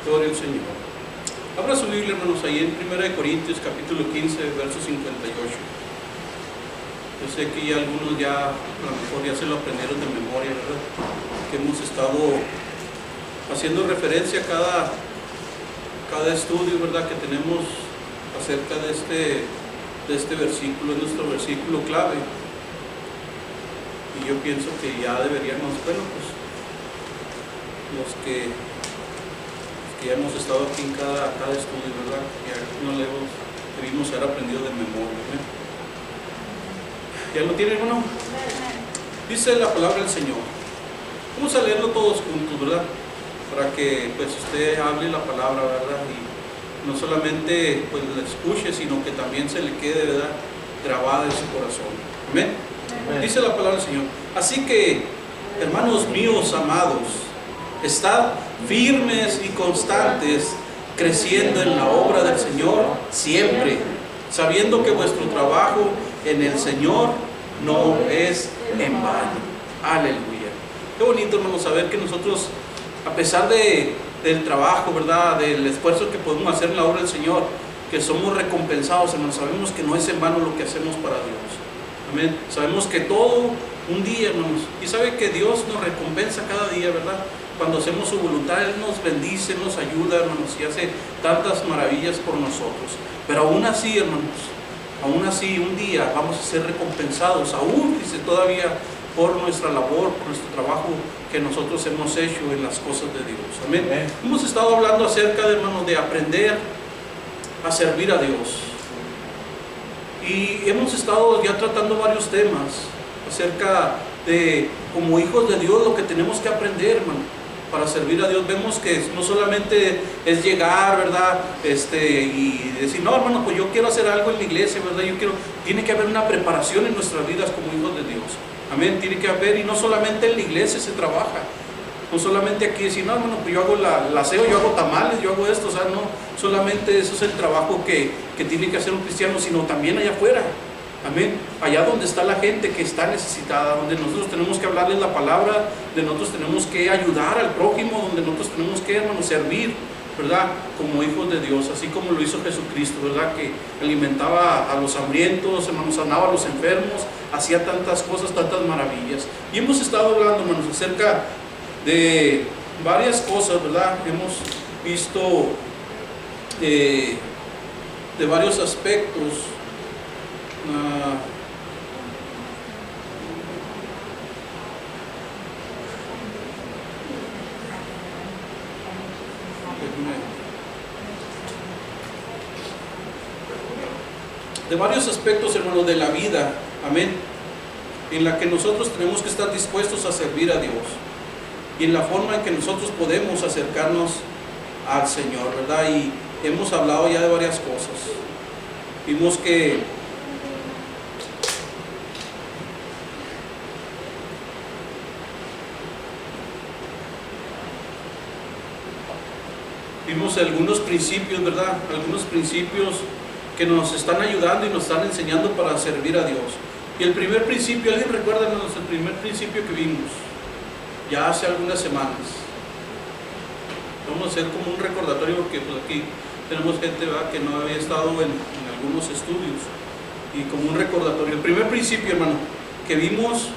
Gloria al Señor. Abra su Biblia, hermanos, ahí en 1 Corintios capítulo 15, verso 58. Yo sé que ya algunos ya, a lo mejor ya se lo aprendieron de memoria, ¿verdad? Que hemos estado haciendo referencia a cada estudio, ¿verdad? Que tenemos acerca de este versículo, es nuestro versículo clave. Y yo pienso que ya deberíamos, bueno, pues los que ya hemos estado aquí en cada estudio, ¿verdad? Ya no debimos haber aprendido de memoria, ¿verdad? ¿Ya lo tienen, hermano? Dice la palabra del Señor. Vamos a leerlo todos juntos, ¿verdad? Para que pues usted hable la palabra, ¿verdad? Y no solamente pues la escuche, sino que también se le quede, ¿verdad?, grabada en su corazón. ¿Amén? Amén. Dice la palabra del Señor. Así que, hermanos míos amados, estad firmes y constantes, creciendo en la obra del Señor siempre, sabiendo que vuestro trabajo en el Señor no es en vano. Aleluya. Qué bonito, hermanos, saber que nosotros, a pesar del trabajo, ¿verdad?, del esfuerzo que podemos hacer en la obra del Señor, que somos recompensados, hermanos. Sabemos que no es en vano lo que hacemos para Dios. Amén. Sabemos que todo un día, hermanos, y sabe que Dios nos recompensa cada día, ¿verdad? Cuando hacemos su voluntad, Él nos bendice, nos ayuda, hermanos, y hace tantas maravillas por nosotros. Pero aún así, hermanos, aún así, un día vamos a ser recompensados, aún, dice, todavía por nuestra labor, por nuestro trabajo que nosotros hemos hecho en las cosas de Dios. Amén. Amén. Hemos estado hablando acerca de, hermanos, de aprender a servir a Dios. Y hemos estado ya tratando varios temas acerca de, como hijos de Dios, lo que tenemos que aprender, hermano, para servir a Dios. Vemos que no solamente es llegar, ¿verdad?, y decir, no, hermano, pues yo quiero hacer algo en la iglesia, ¿verdad? Tiene que haber una preparación en nuestras vidas como hijos de Dios. Amén, tiene que haber, y no solamente en la iglesia se trabaja. No solamente aquí decir, no, hermano, pues yo hago el aseo, yo hago tamales, yo hago esto, o sea, no solamente eso es el trabajo que tiene que hacer un cristiano, sino también allá afuera. Amén. Allá donde está la gente que está necesitada, donde nosotros tenemos que hablarles la palabra, donde nosotros tenemos que ayudar al prójimo, donde nosotros tenemos que, hermanos, servir, ¿verdad?, como hijos de Dios, así como lo hizo Jesucristo, ¿verdad?, que alimentaba a los hambrientos, hermanos, sanaba a los enfermos, hacía tantas cosas, tantas maravillas. Y hemos estado hablando, hermanos, acerca de varias cosas, ¿verdad? Hemos visto de varios aspectos. De varios aspectos, hermanos, de la vida, amén, en la que nosotros tenemos que estar dispuestos a servir a Dios, y en la forma en que nosotros podemos acercarnos al Señor, ¿verdad? Y hemos hablado ya de varias cosas. Vimos que algunos principios, ¿verdad? Algunos principios que nos están ayudando y nos están enseñando para servir a Dios. Y el primer principio, ¿alguien recuerda el primer principio que vimos? Ya hace algunas semanas. Vamos a hacer como un recordatorio, porque pues aquí tenemos gente, ¿verdad?, que no había estado en algunos estudios, y como un recordatorio. El primer principio, hermano, que vimos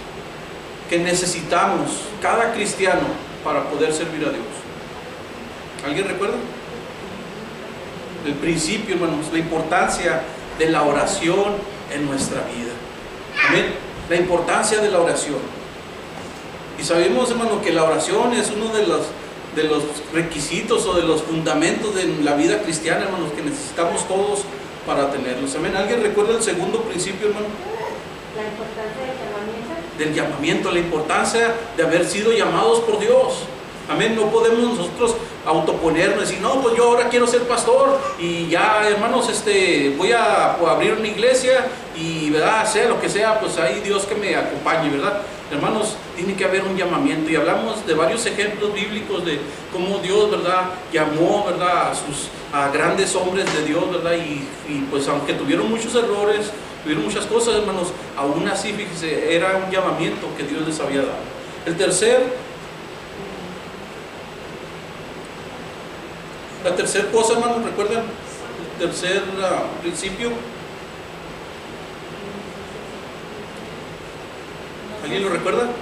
que necesitamos cada cristiano para poder servir a Dios. ¿Alguien recuerda? El principio, hermanos, la importancia de la oración en nuestra vida. Amén. La importancia de la oración. Y sabemos, hermano, que la oración es uno de los requisitos o de los fundamentos de la vida cristiana, hermanos, que necesitamos todos para tenerlos. Amén. ¿Alguien recuerda el segundo principio, hermano? La importancia del llamamiento. Del llamamiento, la importancia de haber sido llamados por Dios. Amén. No podemos nosotros autoponernos y decir, no, pues yo ahora quiero ser pastor y ya, hermanos, voy a abrir una iglesia y, ¿verdad?, sea lo que sea, pues ahí Dios que me acompañe, ¿verdad? Hermanos, tiene que haber un llamamiento, y hablamos de varios ejemplos bíblicos de cómo Dios, ¿verdad?, llamó, ¿verdad?, a grandes hombres de Dios, ¿verdad? Y pues aunque tuvieron muchos errores, tuvieron muchas cosas, hermanos, aún así, fíjense, era un llamamiento que Dios les había dado. El tercer La tercera cosa, hermanos, ¿recuerdan? El tercer principio. ¿Alguien lo recuerda? No.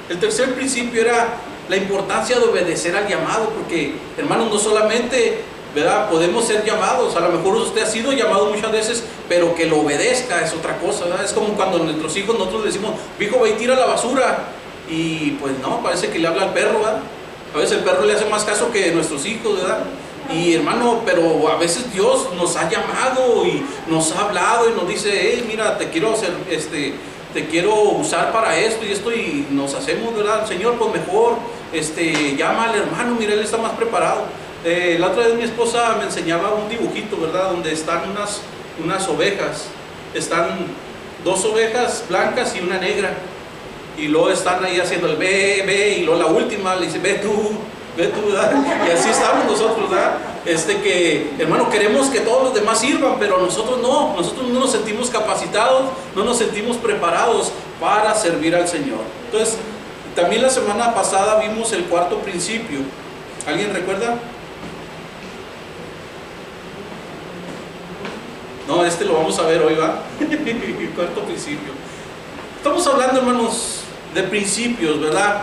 El tercer principio era la importancia de obedecer al llamado, porque, hermanos, no solamente, ¿verdad?, podemos ser llamados. A lo mejor usted ha sido llamado muchas veces, pero que lo obedezca es otra cosa, ¿verdad? Es como cuando nuestros hijos, nosotros decimos, hijo, ve y tira la basura, y pues no, parece que le habla al perro, ¿verdad? A veces el perro le hace más caso que nuestros hijos, ¿verdad? Y hermano, pero a veces Dios nos ha llamado y nos ha hablado y nos dice, hey, mira, te quiero hacer, te quiero usar para esto y esto, y nos hacemos, ¿verdad? Señor, pues mejor, llama al hermano, mira, él está más preparado. La otra vez mi esposa me enseñaba un dibujito, ¿verdad? Donde están unas ovejas, están 2 ovejas blancas y una negra, y luego están ahí haciendo el ve, y luego la última le dice, ve tú, ¿verdad? Y así estamos nosotros, ¿verdad? Que, hermano, queremos que todos los demás sirvan, pero nosotros no nos sentimos capacitados, no nos sentimos preparados para servir al Señor. Entonces, también la semana pasada vimos el cuarto principio. ¿Alguien recuerda? No, lo vamos a ver hoy, ¿va? El cuarto principio. Estamos hablando, hermanos, de principios, ¿verdad?,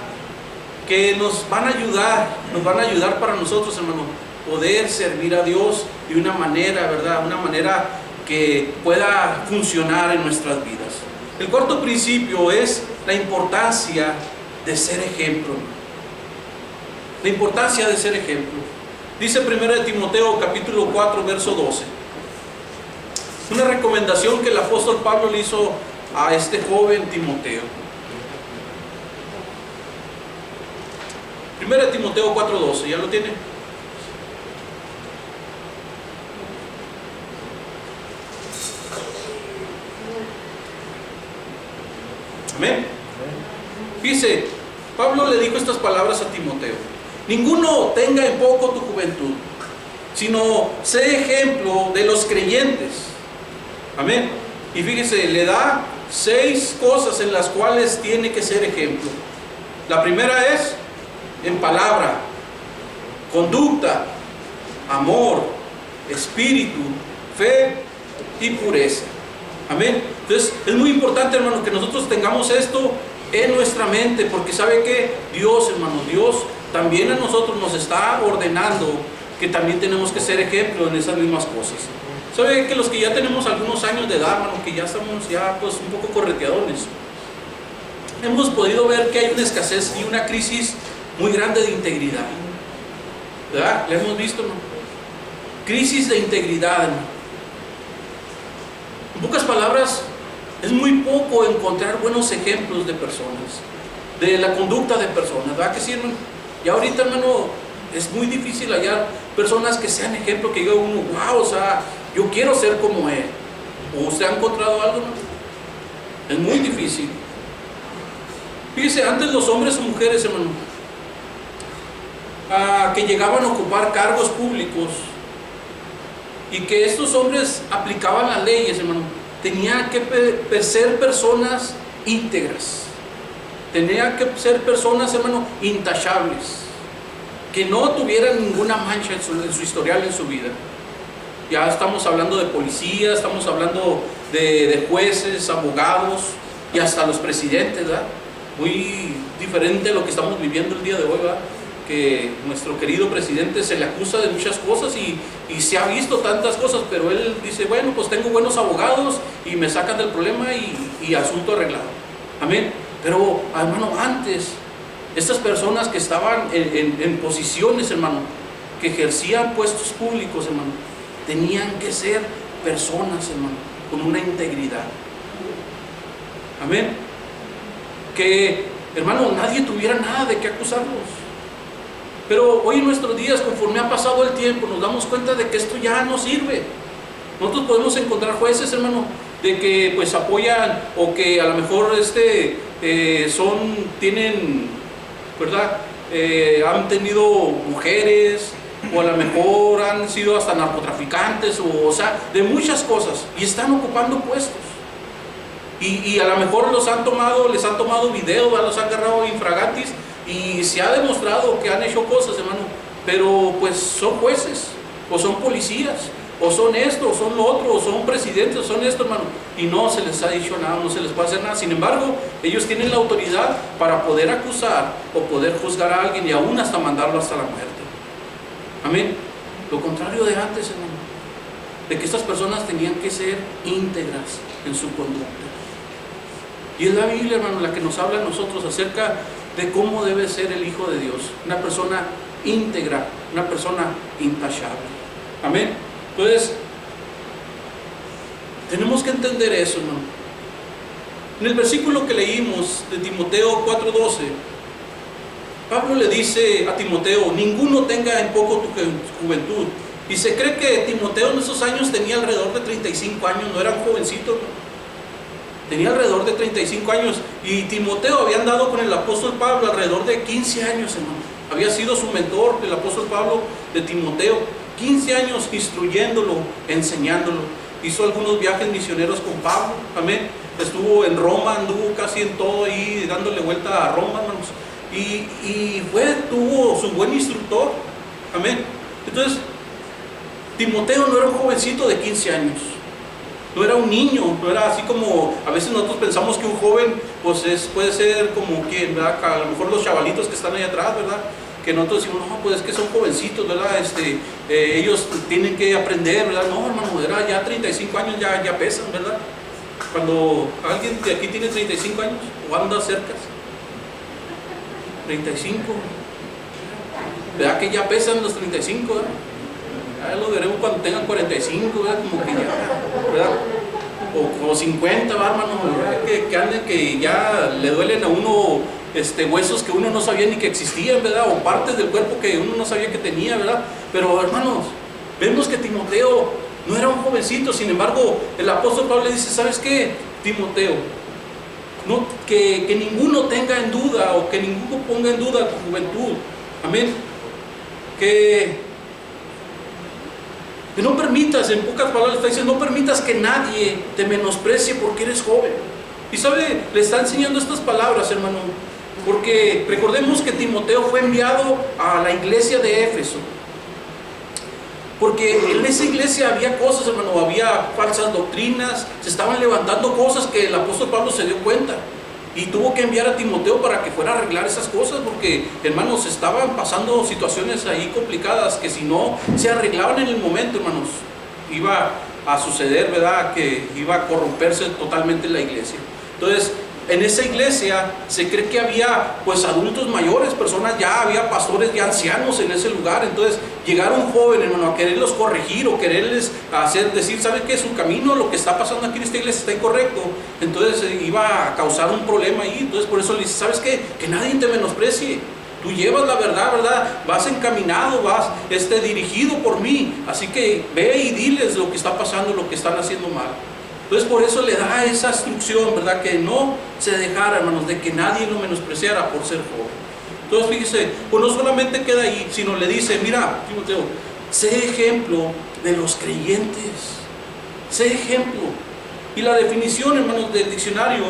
que nos van a ayudar para nosotros, hermano, poder servir a Dios de una manera, ¿verdad?, una manera que pueda funcionar en nuestras vidas. El cuarto principio es la importancia de ser ejemplo. La importancia de ser ejemplo. Dice 1 Timoteo capítulo 4, verso 12. Una recomendación que el apóstol Pablo le hizo a este joven Timoteo. 1 Timoteo 4:12, ¿ya lo tiene? Amén. Dice, Pablo le dijo estas palabras a Timoteo: ninguno tenga en poco tu juventud, sino sé ejemplo de los creyentes. Amén. Y fíjese, le da 6 cosas en las cuales tiene que ser ejemplo. La primera es en palabra, conducta, amor, espíritu, fe y pureza. Amén. Entonces es muy importante, hermano, que nosotros tengamos esto en nuestra mente, porque sabe que Dios, hermano, Dios también a nosotros nos está ordenando que también tenemos que ser ejemplo en esas mismas cosas. Sabe que los que ya tenemos algunos años de edad, hermano, que ya estamos ya pues un poco correteadones, hemos podido ver que hay una escasez y una crisis muy grande de integridad, ¿verdad? ¿La hemos visto, no? Crisis de integridad, hermano. En pocas palabras, es muy poco encontrar buenos ejemplos de personas, de la conducta de personas, ¿verdad que sí, hermano? Y ahorita, hermano, es muy difícil hallar personas que sean ejemplo, que diga uno, wow, o sea, yo quiero ser como él. ¿O usted ha encontrado algo, no? Es muy difícil. Fíjese, antes los hombres o mujeres, hermano, que llegaban a ocupar cargos públicos y que estos hombres aplicaban las leyes, hermano, tenían que ser personas íntegras, tenían que ser personas, hermano, intachables, que no tuvieran ninguna mancha en su historial, en su vida. Ya estamos hablando de policías, estamos hablando de jueces, abogados y hasta los presidentes, ¿verdad? Muy diferente a lo que estamos viviendo el día de hoy, ¿verdad? Que nuestro querido presidente se le acusa de muchas cosas y se ha visto tantas cosas, pero él dice, bueno, pues tengo buenos abogados y me sacan del problema y asunto arreglado. Amén. Pero, hermano, antes, estas personas que estaban en posiciones, hermano, que ejercían puestos públicos, hermano, tenían que ser personas, hermano, con una integridad. Amén. Que, hermano, nadie tuviera nada de qué acusarlos. Pero hoy en nuestros días, conforme ha pasado el tiempo, nos damos cuenta de que esto ya no sirve. Nosotros podemos encontrar jueces, hermano, de que pues apoyan o que a lo mejor tienen, ¿verdad? Han tenido mujeres, o a lo mejor han sido hasta narcotraficantes, o sea, de muchas cosas, y están ocupando puestos. Y a lo mejor les han tomado video, los han agarrado infragantis, y se ha demostrado que han hecho cosas, hermano, pero pues son jueces, o son policías, o son esto, o son lo otro, o son presidentes, o son esto, hermano, y no se les ha dicho nada, no se les puede hacer nada. Sin embargo, ellos tienen la autoridad para poder acusar o poder juzgar a alguien y aún hasta mandarlo hasta la muerte. Amén. Lo contrario de antes, hermano, de que estas personas tenían que ser íntegras en su conducta. Y es la Biblia, hermano, la que nos habla a nosotros acerca de cómo debe ser el Hijo de Dios, una persona íntegra, una persona intachable. Amén. Entonces, tenemos que entender eso, hermano. En el versículo que leímos de Timoteo 4:12, Pablo le dice a Timoteo: ninguno tenga en poco tu juventud. Y se cree que Timoteo en esos años tenía alrededor de 35 años, no era un jovencito, ¿no? Tenía alrededor de 35 años. Y Timoteo había andado con el apóstol Pablo alrededor de 15 años, hermano. Había sido su mentor, el apóstol Pablo, de Timoteo. 15 años instruyéndolo, enseñándolo. Hizo algunos viajes misioneros con Pablo, amén. Estuvo en Roma, anduvo casi en todo ahí, dándole vuelta a Roma, hermanos. Y tuvo su buen instructor, amén. Entonces, Timoteo no era un jovencito de 15 años. No era un niño, no era así como a veces nosotros pensamos que un joven pues puede ser como quien, ¿verdad? A lo mejor los chavalitos que están ahí atrás, ¿verdad? Que nosotros decimos, no, pues es que son jovencitos, ¿verdad? Ellos tienen que aprender, ¿verdad? No, hermano, era ya 35 años ya pesan, ¿verdad? Cuando alguien de aquí tiene 35 años o anda cerca, 35, ¿verdad? Que ya pesan los 35, ¿verdad? Ya lo veremos cuando tengan 45, ¿verdad? Como que ya, ¿verdad? O 50, ¿verdad, hermano? Que anden, que ya le duelen a uno huesos que uno no sabía ni que existían, ¿verdad? O partes del cuerpo que uno no sabía que tenía, ¿verdad? Pero, hermanos, vemos que Timoteo no era un jovencito. Sin embargo, el apóstol Pablo le dice: ¿sabes qué, Timoteo? No, que ninguno tenga en duda, o que ninguno ponga en duda tu juventud. Amén. Que no permitas, en pocas palabras está diciendo, no permitas que nadie te menosprecie porque eres joven. Y sabe, le está enseñando estas palabras, hermano, porque recordemos que Timoteo fue enviado a la iglesia de Éfeso, porque en esa iglesia había cosas, hermano, había falsas doctrinas, se estaban levantando cosas que el apóstol Pablo se dio cuenta. Y tuvo que enviar a Timoteo para que fuera a arreglar esas cosas, porque, hermanos, estaban pasando situaciones ahí complicadas que si no se arreglaban en el momento, hermanos, iba a suceder, ¿verdad? Que iba a corromperse totalmente la iglesia. Entonces, en esa iglesia se cree que había pues adultos mayores, personas ya, había pastores ya ancianos en ese lugar. Entonces llegaron jóvenes, hermano, a quererlos corregir o quererles decir, ¿saben qué? Su camino, lo que está pasando aquí en esta iglesia está incorrecto. Entonces iba a causar un problema ahí. Entonces por eso le dice, ¿sabes qué? Que nadie te menosprecie. Tú llevas la verdad, ¿verdad? Vas encaminado, vas dirigido por mí. Así que ve y diles lo que está pasando, lo que están haciendo mal. Entonces por eso le da esa instrucción, ¿verdad? Que no se dejara, hermanos, de que nadie lo menospreciara por ser joven. Entonces fíjese, pues no solamente queda ahí, sino le dice, mira, Timoteo, sé ejemplo de los creyentes. Sé ejemplo. Y la definición, hermanos, del diccionario,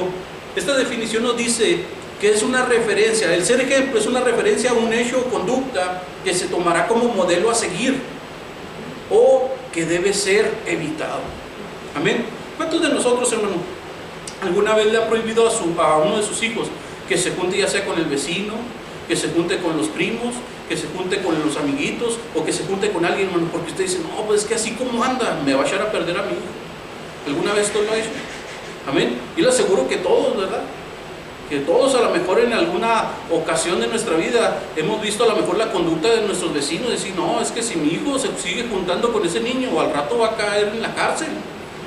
esta definición nos dice que es una referencia, el ser ejemplo es una referencia a un hecho o conducta que se tomará como modelo a seguir o que debe ser evitado. Amén. ¿Cuántos de nosotros, hermano, alguna vez le ha prohibido a uno de sus hijos que se junte ya sea con el vecino, que se junte con los primos, que se junte con los amiguitos o que se junte con alguien, hermano, porque usted dice, no, pues es que así como anda, me va a echar a perder a mi hijo? ¿Alguna vez esto lo ha hecho? Amén. Y le aseguro que todos, ¿verdad? Que todos a lo mejor en alguna ocasión de nuestra vida hemos visto a lo mejor la conducta de nuestros vecinos, decir, no, es que si mi hijo se sigue juntando con ese niño, al rato va a caer en la cárcel.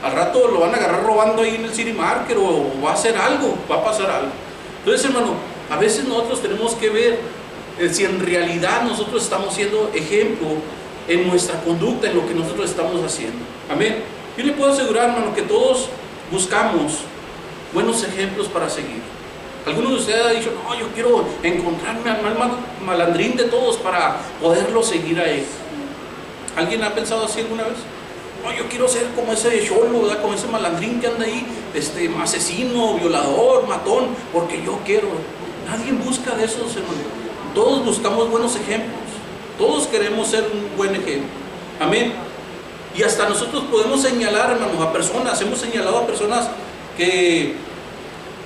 Al rato lo van a agarrar robando ahí en el City Market o va a hacer algo, va a pasar algo. Entonces, hermano, a veces nosotros tenemos que ver si en realidad nosotros estamos siendo ejemplo en nuestra conducta, en lo que nosotros estamos haciendo. Amén. Yo le puedo asegurar, hermano, que todos buscamos buenos ejemplos para seguir. Algunos de ustedes han dicho, no, yo quiero encontrarme al más malandrín de todos para poderlo seguir a él. ¿Alguien ha pensado así alguna vez? No, yo quiero ser como ese cholo, ¿verdad? Como ese malandrín que anda ahí, asesino, violador, matón, porque yo quiero. Nadie busca de esos, hermano. Todos buscamos buenos ejemplos. Todos queremos ser un buen ejemplo. Amén. Y hasta nosotros podemos señalar, hermano, a personas. Hemos señalado a personas que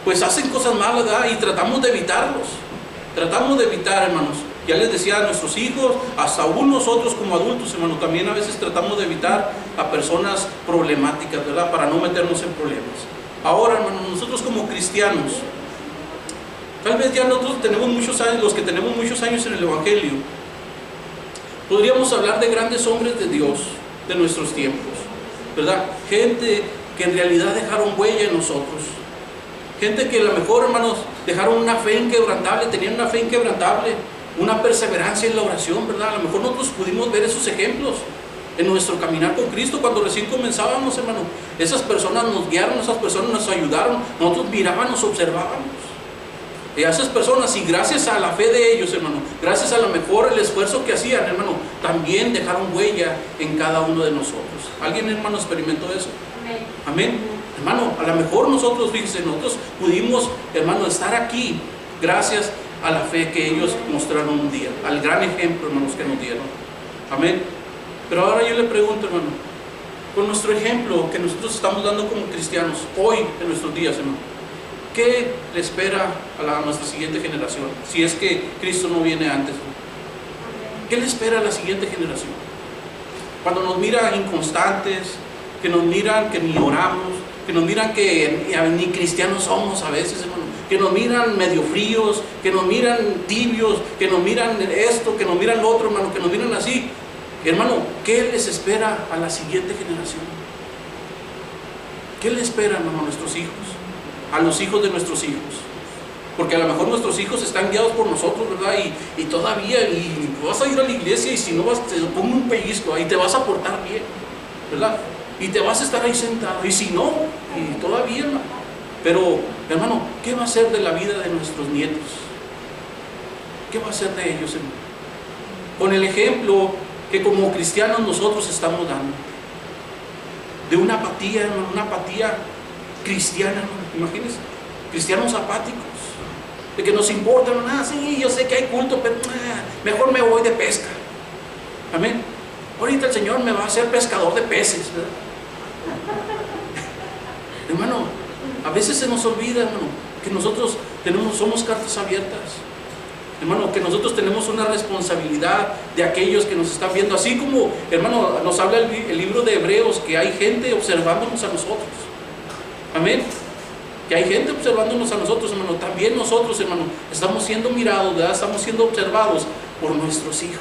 pues hacen cosas malas, ¿verdad? Y tratamos de evitarlos. Tratamos de evitar, hermanos. Ya les decía a nuestros hijos, hasta aún nosotros como adultos, hermano, también a veces tratamos de evitar a personas problemáticas, ¿verdad? Para no meternos en problemas. Ahora, hermano, nosotros como cristianos, tal vez ya nosotros tenemos muchos años, los que tenemos muchos años en el Evangelio, podríamos hablar de grandes hombres de Dios de nuestros tiempos, ¿verdad? Gente que en realidad dejaron huella en nosotros. Gente que a lo mejor, hermanos, dejaron una fe inquebrantable, tenían una fe inquebrantable, una perseverancia en la oración, ¿verdad? A lo mejor nosotros pudimos ver esos ejemplos en nuestro caminar con Cristo cuando recién comenzábamos, hermano. Esas personas nos guiaron, esas personas nos ayudaron, nosotros mirábamos, observábamos. Y a esas personas, y gracias a la fe de ellos, hermano, gracias a lo mejor el esfuerzo que hacían, hermano, también dejaron huella en cada uno de nosotros. ¿Alguien, hermano, experimentó eso? Amén. Amén. Hermano, a lo mejor nosotros, fíjense, nosotros pudimos, hermano, estar aquí gracias a la fe que ellos mostraron un día, al gran ejemplo, hermanos, que nos dieron. Amén. Pero ahora yo le pregunto, hermano, con nuestro ejemplo que nosotros estamos dando como cristianos hoy en nuestros días, hermano, ¿qué le espera a nuestra siguiente generación? Si es que Cristo no viene antes, ¿qué le espera a la siguiente generación? Cuando nos mira inconstantes, que nos miran que ni oramos, que nos miran que ni cristianos somos a veces, hermano, que nos miran medio fríos, que nos miran tibios, que nos miran esto, que nos miran lo otro, hermano, que nos miran así. Hermano, ¿qué les espera a la siguiente generación? ¿Qué le espera, hermano, a nuestros hijos? A los hijos de nuestros hijos. Porque a lo mejor nuestros hijos están guiados por nosotros, ¿verdad? Y todavía, y vas a ir a la iglesia y si no vas, te pongo un pellizco y te vas a portar bien, ¿verdad? Y te vas a estar ahí sentado, y si no, y todavía, hermano. Pero, hermano, ¿qué va a ser de la vida de nuestros nietos? ¿Qué va a ser de ellos, hermano? Con el ejemplo que como cristianos nosotros estamos dando. De una apatía, hermano, una apatía cristiana, hermano, imagínense. Cristianos apáticos. De que nos importa, nada, sí, yo sé que hay culto, pero mejor me voy de pesca. Amén. Ahorita el Señor me va a hacer pescador de peces, ¿verdad? Hermano, a veces se nos olvida, hermano, que nosotros somos cartas abiertas. Hermano, que nosotros tenemos una responsabilidad de aquellos que nos están viendo. Así como, hermano, nos habla el libro de Hebreos, que hay gente observándonos a nosotros. Amén. Que hay gente observándonos a nosotros, hermano. También nosotros, hermano, estamos siendo mirados, ¿verdad? Estamos siendo observados por nuestros hijos.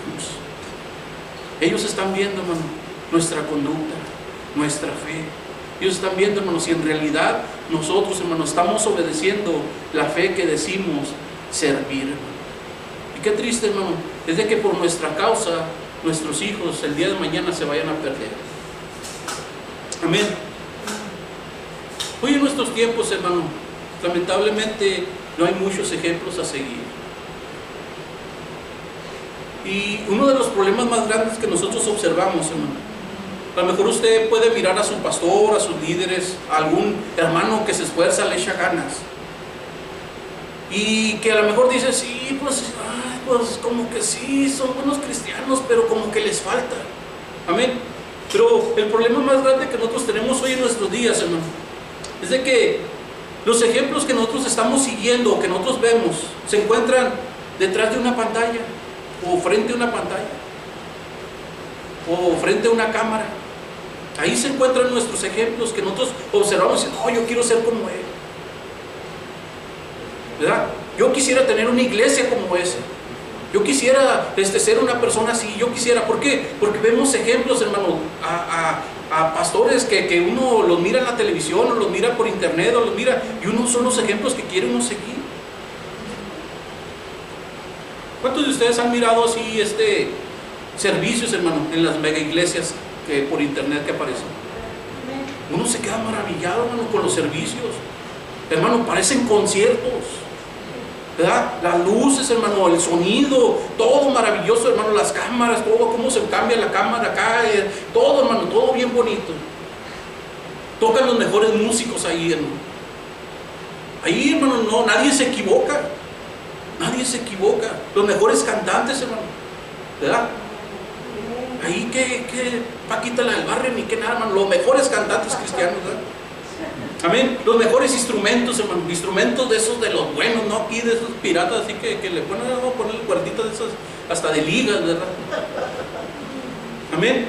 Ellos están viendo, hermano, nuestra conducta, nuestra fe. Ellos están viendo, hermano, si en realidad nosotros, hermano, estamos obedeciendo la fe que decimos servir, hermano. Y qué triste, hermano, es de que por nuestra causa nuestros hijos el día de mañana se vayan a perder. Amén. Hoy en nuestros tiempos, hermano, lamentablemente no hay muchos ejemplos a seguir. Y uno de los problemas más grandes que nosotros observamos, hermano, a lo mejor usted puede mirar a su pastor, a sus líderes, a algún hermano que se esfuerza, le echa ganas, y que a lo mejor dice, sí, pues como que sí, son buenos cristianos, pero como que les falta. Amén. Pero el problema más grande que nosotros tenemos hoy en nuestros días, hermano, es de que los ejemplos que nosotros estamos siguiendo, que nosotros vemos, se encuentran detrás de una pantalla, o frente a una pantalla, o frente a una cámara. Ahí se encuentran nuestros ejemplos que nosotros observamos y decimos, yo quiero ser como él, ¿verdad? Yo quisiera tener una iglesia como ese. Yo quisiera ser una persona así. Yo quisiera, ¿por qué? Porque vemos ejemplos, hermano, a pastores que uno los mira en la televisión, o los mira por internet, o los mira, y uno son los ejemplos que quiere uno seguir. ¿Cuántos de ustedes han mirado así servicios, hermano, en las mega iglesias que por internet que aparecen? Uno se queda maravillado, hermano, con los servicios. Hermano, parecen conciertos, ¿verdad? Las luces, hermano, el sonido, todo maravilloso, hermano, las cámaras, todo, cómo se cambia la cámara acá, todo, hermano, todo bien bonito. Tocan los mejores músicos ahí, hermano. Ahí, hermano, no, nadie se equivoca. Nadie se equivoca. Los mejores cantantes, hermano, ¿verdad? Ahí que Paquita la del barrio, ni que nada, hermano. Los mejores cantantes cristianos, ¿verdad? Amén. Los mejores instrumentos, hermano. Instrumentos de esos, de los buenos, no aquí de esos piratas, así que le ponen, vamos a ponerle cuerditas de esos, hasta de ligas, ¿verdad? Amén.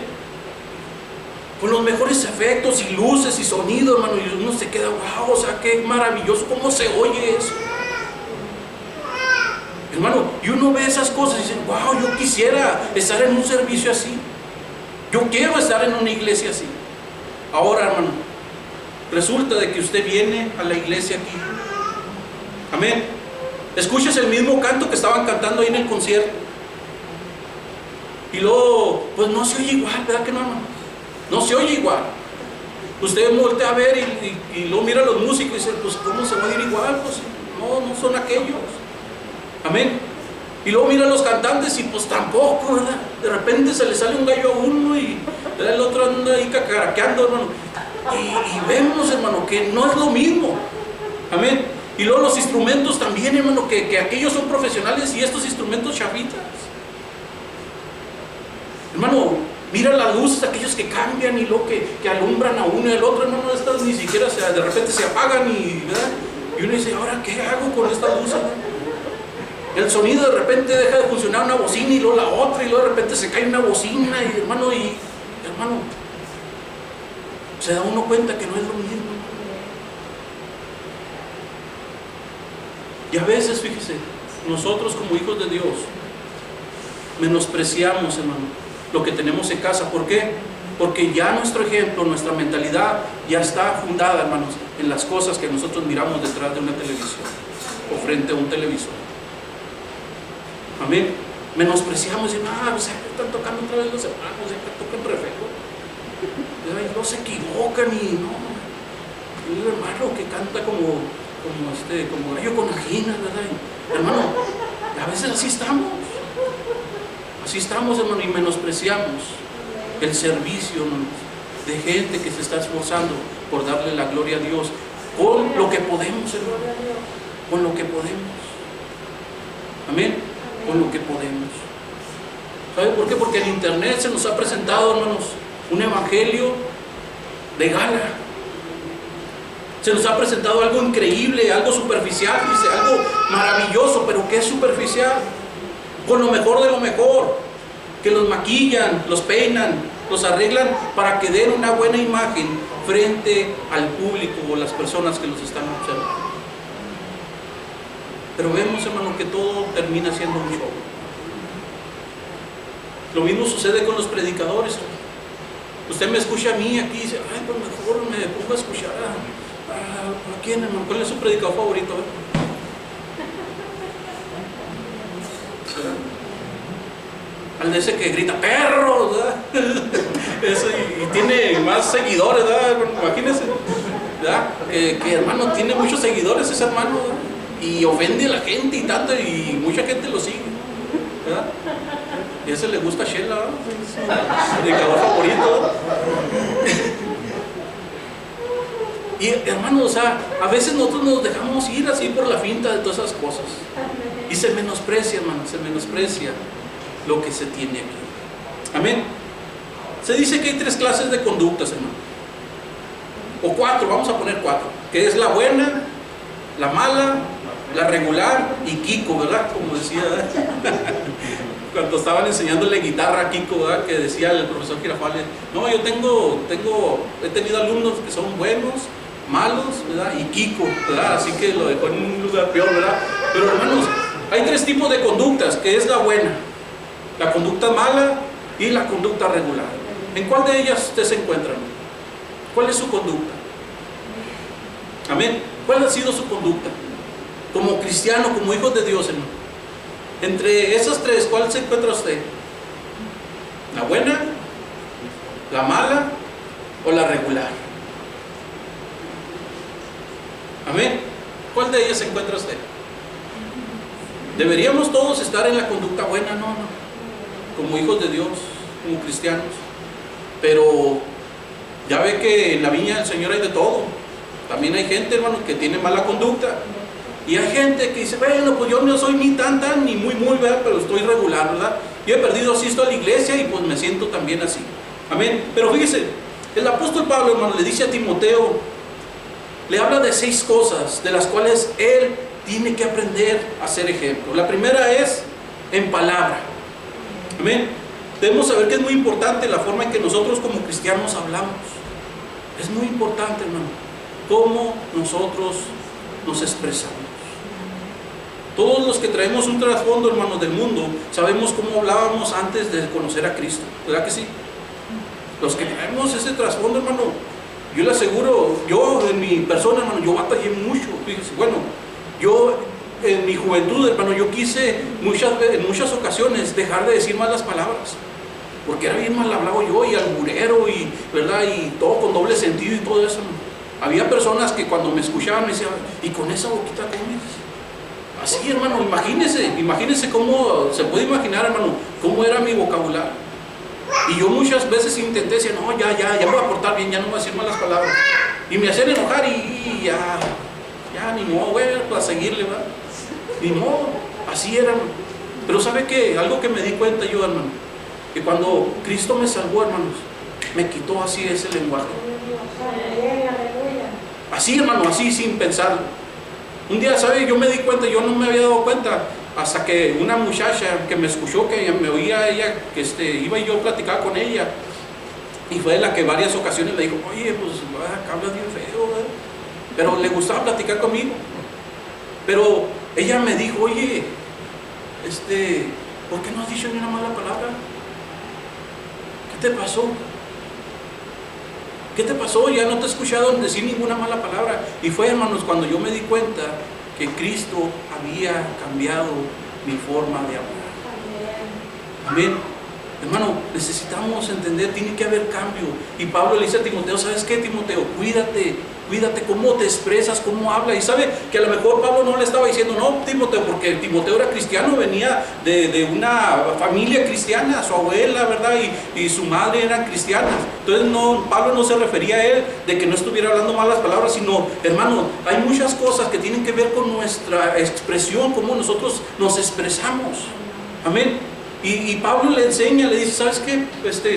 Con los mejores efectos y luces y sonido, hermano. Y uno se queda, wow, o sea, qué maravilloso, cómo se oye eso. Hermano, y uno ve esas cosas y dice, wow, yo quisiera estar en un servicio así. Yo quiero estar en una iglesia así. Ahora, hermano, resulta de que usted viene a la iglesia aquí. Amén. Escuchas el mismo canto que estaban cantando ahí en el concierto. Y luego, pues no se oye igual, ¿verdad que no, hermano? No se oye igual. Usted voltea a ver y luego mira a los músicos y dice, pues ¿cómo se va a oír igual? Pues no son aquellos. Amén. Y luego mira a los cantantes y pues tampoco, ¿verdad? De repente se le sale un gallo a uno y el otro anda ahí cacaraqueando, hermano. Y vemos, hermano, que no es lo mismo. Amén. Y luego los instrumentos también, hermano, que aquellos son profesionales y estos instrumentos chavitas. Hermano, mira las luces, aquellos que cambian y luego que alumbran a uno y al otro, hermano, estas ni siquiera de repente se apagan ¿verdad? Y uno dice, ¿ahora qué hago con estas luces? El sonido de repente deja de funcionar una bocina y luego la otra y luego de repente se cae una bocina y hermano, se da uno cuenta que no es lo mismo. Y a veces, fíjese, nosotros como hijos de Dios menospreciamos, hermano, lo que tenemos en casa. ¿Por qué? Porque ya nuestro ejemplo, nuestra mentalidad ya está fundada, hermanos, en las cosas que nosotros miramos detrás de una televisión o frente a un televisor. Amén. Menospreciamos y o sea, están tocando otra vez los hermanos, ya tocan re feo. No se equivocan y no. Y el hermano que canta como gallo con ajinas, ¿verdad? Y, hermano, a veces así estamos. Así estamos, hermano, y menospreciamos el servicio, hermano, de gente que se está esforzando por darle la gloria a Dios con lo que podemos, hermano. Con lo que podemos. Amén. Con lo que podemos. ¿Sabe por qué? Porque en internet se nos ha presentado, hermanos, un evangelio de gala. Se nos ha presentado algo increíble, algo superficial, dice, algo maravilloso, pero ¿qué es superficial? Con lo mejor de lo mejor, que los maquillan, los peinan, los arreglan para que den una buena imagen frente al público o las personas que los están observando. Pero vemos, hermano, que todo termina siendo un show. Lo mismo sucede con los predicadores. Usted me escucha a mí aquí y dice, ay, pues mejor me pongo a escuchar a quién, hermano. ¿Cuál es su predicador favorito? Al de ese que grita perro, ¿verdad? Eso, y tiene más seguidores, ¿verdad? Imagínense, ¿verdad? Que hermano tiene muchos seguidores ese hermano, ¿verdad? Y ofende a la gente y tanto, y mucha gente lo sigue, ¿verdad? Y a ese le gusta Sheila, ¿verdad? Es su predicador favorito, ¿verdad? Y hermano, o sea, a veces nosotros nos dejamos ir así por la finta de todas esas cosas. Y se menosprecia, hermano, se menosprecia lo que se tiene aquí. Amén. Se dice que hay 3 clases de conductas, hermano. O 4, vamos a poner 4. Que es la buena, la mala, la regular y Kiko, ¿verdad? Como decía, ¿verdad? Cuando estaban enseñándole guitarra a Kiko, ¿verdad? Que decía el profesor Girafales, no, yo he tenido alumnos que son buenos, malos, ¿verdad? Y Kiko, ¿verdad? Así que lo dejó en un lugar peor, ¿verdad? Pero hermanos, hay 3 tipos de conductas, que es la buena, la conducta mala y la conducta regular. ¿En cuál de ellas usted se encuentra? ¿Cuál es su conducta? Amén. ¿Cuál ha sido su conducta? Como cristiano, como hijos de Dios, hermano. Entre esas 3, ¿cuál se encuentra usted? ¿La buena, la mala o la regular? Amén. ¿Cuál de ellas se encuentra usted? ¿Deberíamos todos estar en la conducta buena? No, como hijos de Dios, como cristianos. Pero ya ve que en la viña del Señor hay de todo. También hay gente, hermano, que tiene mala conducta. Y hay gente que dice, bueno, pues yo no soy ni tan, ni muy, ¿verdad? Pero estoy regular, ¿verdad? Yo he perdido, asisto a la iglesia y pues me siento también así. Amén. Pero fíjese, el apóstol Pablo, hermano, le dice a Timoteo, le habla de 6 cosas de las cuales él tiene que aprender a ser ejemplo. La primera es en palabra. Amén. Debemos saber que es muy importante la forma en que nosotros como cristianos hablamos. Es muy importante, hermano, cómo nosotros nos expresamos. Todos los que traemos un trasfondo, hermanos, del mundo, sabemos cómo hablábamos antes de conocer a Cristo, ¿verdad que sí? Los que traemos ese trasfondo, hermano, yo le aseguro, yo en mi persona, hermano, yo batallé mucho. Fíjese, bueno, yo en mi juventud, hermano, yo quise en muchas ocasiones dejar de decir malas palabras, porque era bien mal hablado yo, y alburero, y, ¿verdad? Y todo con doble sentido y todo eso. Había personas que cuando me escuchaban me decían, ¿y con esa boquita cómo dices? Así, hermano, imagínense cómo, se puede imaginar, hermano, cómo era mi vocabulario. Y yo muchas veces intenté decir, no, ya me voy a portar bien, ya no voy a decir malas palabras. Y me hacían enojar y ya, ni modo, güey, para seguirle, ¿verdad? Ni modo, así era, hermano. Pero ¿sabe qué? Algo que me di cuenta yo, hermano, que cuando Cristo me salvó, hermanos, me quitó así ese lenguaje. Así, hermano, así sin pensarlo. Un día, ¿sabe? Yo me di cuenta, yo no me había dado cuenta, hasta que una muchacha que me escuchó, que me oía ella, que iba y yo platicaba con ella, y fue la que varias ocasiones me dijo, oye, pues hablas bien feo, ¿verdad? Pero le gustaba platicar conmigo. Pero ella me dijo, oye, ¿por qué no has dicho ni una mala palabra? ¿Qué te pasó? ¿Qué te pasó? Ya no te he escuchado decir ninguna mala palabra. Y fue, hermanos, cuando yo me di cuenta que Cristo había cambiado mi forma de hablar. Amén. Hermano, necesitamos entender, tiene que haber cambio. Y Pablo le dice a Timoteo, ¿sabes qué, Timoteo? Cuídate cómo te expresas, cómo hablas. Y sabe que a lo mejor Pablo no le estaba diciendo, no, Timoteo, porque Timoteo era cristiano, venía de una familia cristiana, su abuela, ¿verdad? Y su madre eran cristianas. Entonces Pablo no se refería a él de que no estuviera hablando malas palabras, sino, hermano, hay muchas cosas que tienen que ver con nuestra expresión, cómo nosotros nos expresamos. Amén. Y Pablo le enseña, le dice, ¿sabes qué,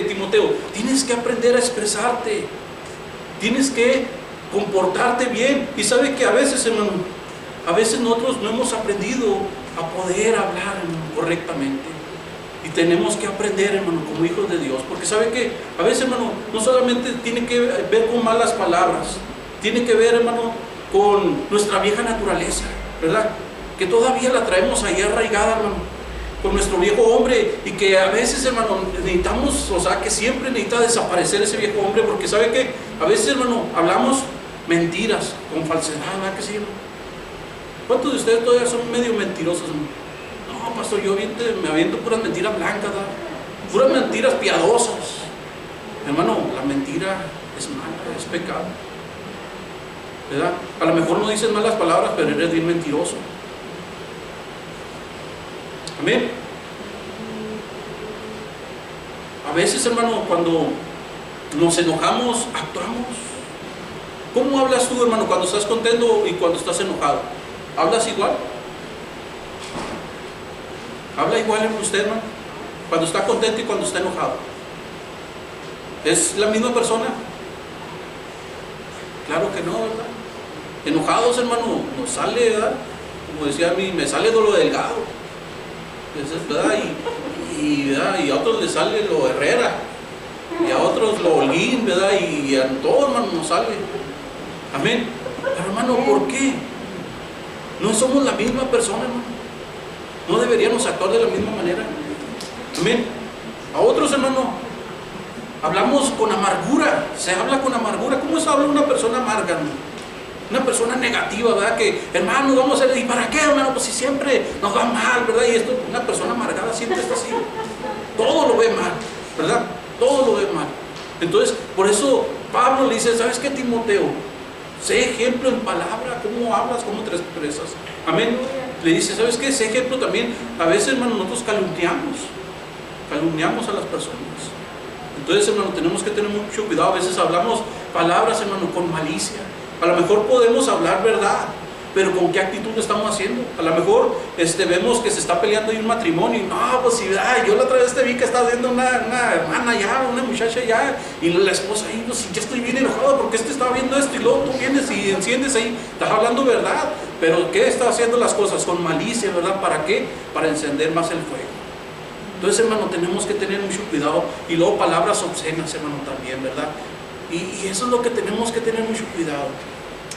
Timoteo? Tienes que aprender a expresarte, tienes que comportarte bien. Y sabe que a veces, hermano, a veces nosotros no hemos aprendido a poder hablar, hermano, correctamente. Y tenemos que aprender, hermano, como hijos de Dios, porque sabe que a veces, hermano, no solamente tiene que ver con malas palabras, tiene que ver, hermano, con nuestra vieja naturaleza, ¿verdad? Que todavía la traemos ahí arraigada, hermano, con nuestro viejo hombre, y que a veces, hermano, necesitamos, o sea, que siempre necesita desaparecer ese viejo hombre, porque ¿sabe qué? A veces, hermano, hablamos mentiras, con falsedad, ¿verdad que sí? ¿Cuántos de ustedes todavía son medio mentirosos, hermano? No, pastor, yo me aviento puras mentiras blancas, ¿verdad? Puras mentiras piadosas. Hermano, la mentira es mala, es pecado, ¿verdad? A lo mejor no dices malas palabras, pero eres bien mentiroso. Amén. A veces, hermano, cuando nos enojamos, actuamos. ¿Cómo hablas tú, hermano, cuando estás contento y cuando estás enojado? ¿Hablas igual? ¿Habla igual usted, hermano? Cuando está contento y cuando está enojado. ¿Es la misma persona? Claro que no, ¿verdad? Enojados, hermano, nos sale, ¿verdad? Como decía a mí, me sale lo delgado, ¿verdad? Y a otros les sale lo Herrera, y a otros lo Holguín, ¿verdad? Y a todos, hermano, nos sale. Amén. Pero, hermano, ¿por qué? No somos la misma persona, hermano. No deberíamos actuar de la misma manera. Amén. A otros, hermano, hablamos con amargura. Se habla con amargura. ¿Cómo se habla una persona amarga, hermano? Una persona negativa, ¿verdad? Que, hermano, vamos a hacer, ¿y para qué, hermano? Pues si siempre nos va mal, ¿verdad? Y esto, una persona amargada siempre está así. Todo lo ve mal, ¿verdad? Todo lo ve mal. Entonces, por eso Pablo le dice, ¿sabes qué, Timoteo? Sé ejemplo en palabra, cómo hablas, cómo te expresas. Amén. Le dice, ¿sabes qué? Sé ejemplo también. A veces, hermano, nosotros calumniamos a las personas. Entonces, hermano, tenemos que tener mucho cuidado. A veces hablamos palabras, hermano, con malicia. A lo mejor podemos hablar verdad, pero ¿con qué actitud lo estamos haciendo? A lo mejor vemos que se está peleando ahí un matrimonio, y no, pues si yo la otra vez te vi que estaba viendo una hermana ya, una muchacha ya, y la esposa ahí, pues yo estoy bien enojado porque estaba viendo esto, y luego tú vienes y enciendes ahí, estás hablando verdad, pero ¿qué está haciendo las cosas? Con malicia, ¿verdad? ¿Para qué? Para encender más el fuego. Entonces, hermano, tenemos que tener mucho cuidado, y luego palabras obscenas, hermano, también, ¿verdad? Y eso es lo que tenemos que tener mucho cuidado.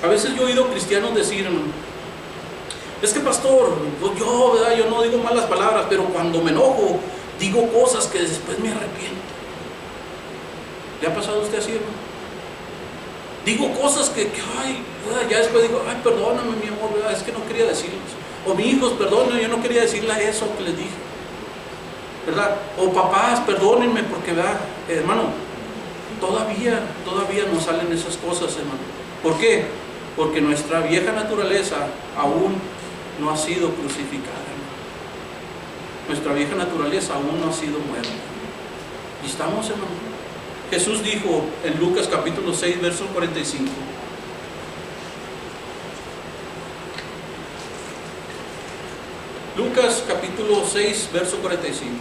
A veces yo he oído cristianos decir, hermano, es que pastor, ¿verdad? Yo no digo malas palabras, pero cuando me enojo, digo cosas que después me arrepiento. ¿Le ha pasado a usted así, hermano? Digo cosas que ay, ¿verdad? Ya después digo, ay, perdóname, mi amor, ¿verdad? Es que no quería decirles. O mis hijos, perdónenme, yo no quería decirle eso que les dije, ¿verdad? O papás, perdónenme porque, ¿verdad? Hermano, todavía nos salen esas cosas, hermano. ¿Por qué? Porque nuestra vieja naturaleza aún no ha sido crucificada, hermano. Nuestra vieja naturaleza aún no ha sido muerta. Y estamos, hermano. Jesús dijo en Lucas capítulo 6, verso 45. Lucas capítulo 6, verso 45.